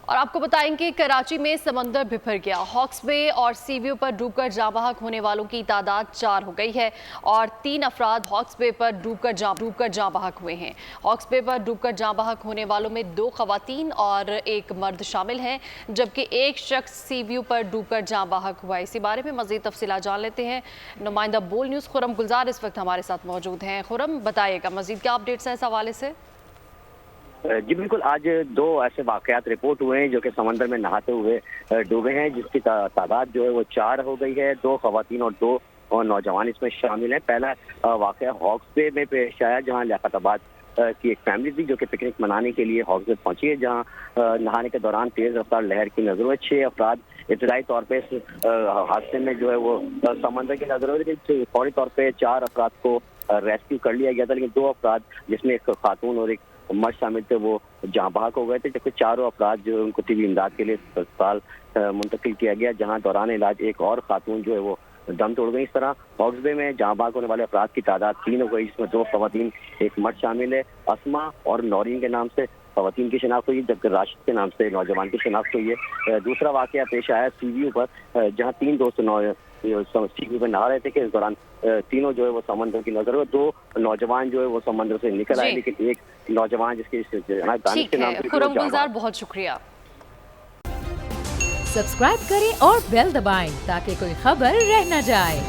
اور آپ کو بتائیں کہ کراچی میں سمندر بھر گیا۔ ہاکس بے اور سی ویو پر ڈوب کر جاں بحق ہونے والوں کی تعداد 4 ہو گئی ہے اور 3 افراد ہاکس بے پر ڈوب کر جاں بحق ہوئے ہیں۔ ہاکس بے پر ڈوب کر جاں بحق ہونے والوں میں 2 خواتین اور 1 مرد شامل ہیں، جبکہ ایک شخص سی ویو پر ڈوب کر جاں بحق ہوا ہے۔ اسی بارے میں مزید تفصیلات جان لیتے ہیں۔ نمائندہ بول نیوز خرم گلزار اس وقت ہمارے ساتھ موجود ہیں۔ خرم، بتائیے گا مزید کیا اپڈیٹس ہیں اس حوالے سے؟ جی بالکل، آج 2 ایسے واقعات رپورٹ ہوئے ہیں جو کہ سمندر میں نہاتے ہوئے ڈوبے ہیں، جس کی تعداد جو ہے وہ 4 ہو گئی ہے۔ 2 خواتین اور 2 نوجوان اس میں شامل ہیں۔ پہلا واقعہ ہاکس بے میں پیش آیا، جہاں لیاقت آباد کی ایک فیملی تھی جو کہ پکنک منانے کے لیے ہاکس بے پہنچی ہے، جہاں نہانے کے دوران تیز رفتار لہر کی نظر ہوئی۔ 6 افراد ابتدائی طور پہ حادثے میں جو ہے وہ سمندر کی نظر ہوئی، لیکن فوری طور پہ 4 افراد کو ریسکیو کر لیا گیا تھا، لیکن 2 افراد جس میں ایک خاتون اور ایک مرد شامل تھے وہ جاں بحق ہو گئے تھے، جبکہ 4 افراد جو ان کو طبی امداد کے لیے اسپتال منتقل کیا گیا، جہاں دوران علاج ایک اور خاتون جو ہے وہ دم توڑ گئی۔ اس طرح ہاکس بے میں جاں بحق ہونے والے افراد کی تعداد 3 ہو گئی، جس میں 2 خواتین ایک مرد شامل ہے۔ اسما اور نورین کے نام سے خواتین کی شناخت ہوئی، جبکہ راشد کے نام سے نوجوان کی شناخت ہوئی ہے۔ دوسرا واقعہ پیش آیا سی ویو پر، جہاں 3 دوست سی ویو پر نہا رہے تھے کہ اس دوران تینوں جو ہے وہ سمندر کی نظر ہوئے۔ 2 نوجوان جو ہے وہ سمندر سے نکل آئے، لیکن ایک نوجوان جس کے دانش کے نام سے خرم گلزار، بہت شکریہ۔ سبسکرائب کریں اور بیل دبائیں تاکہ کوئی خبر رہ نہ جائے۔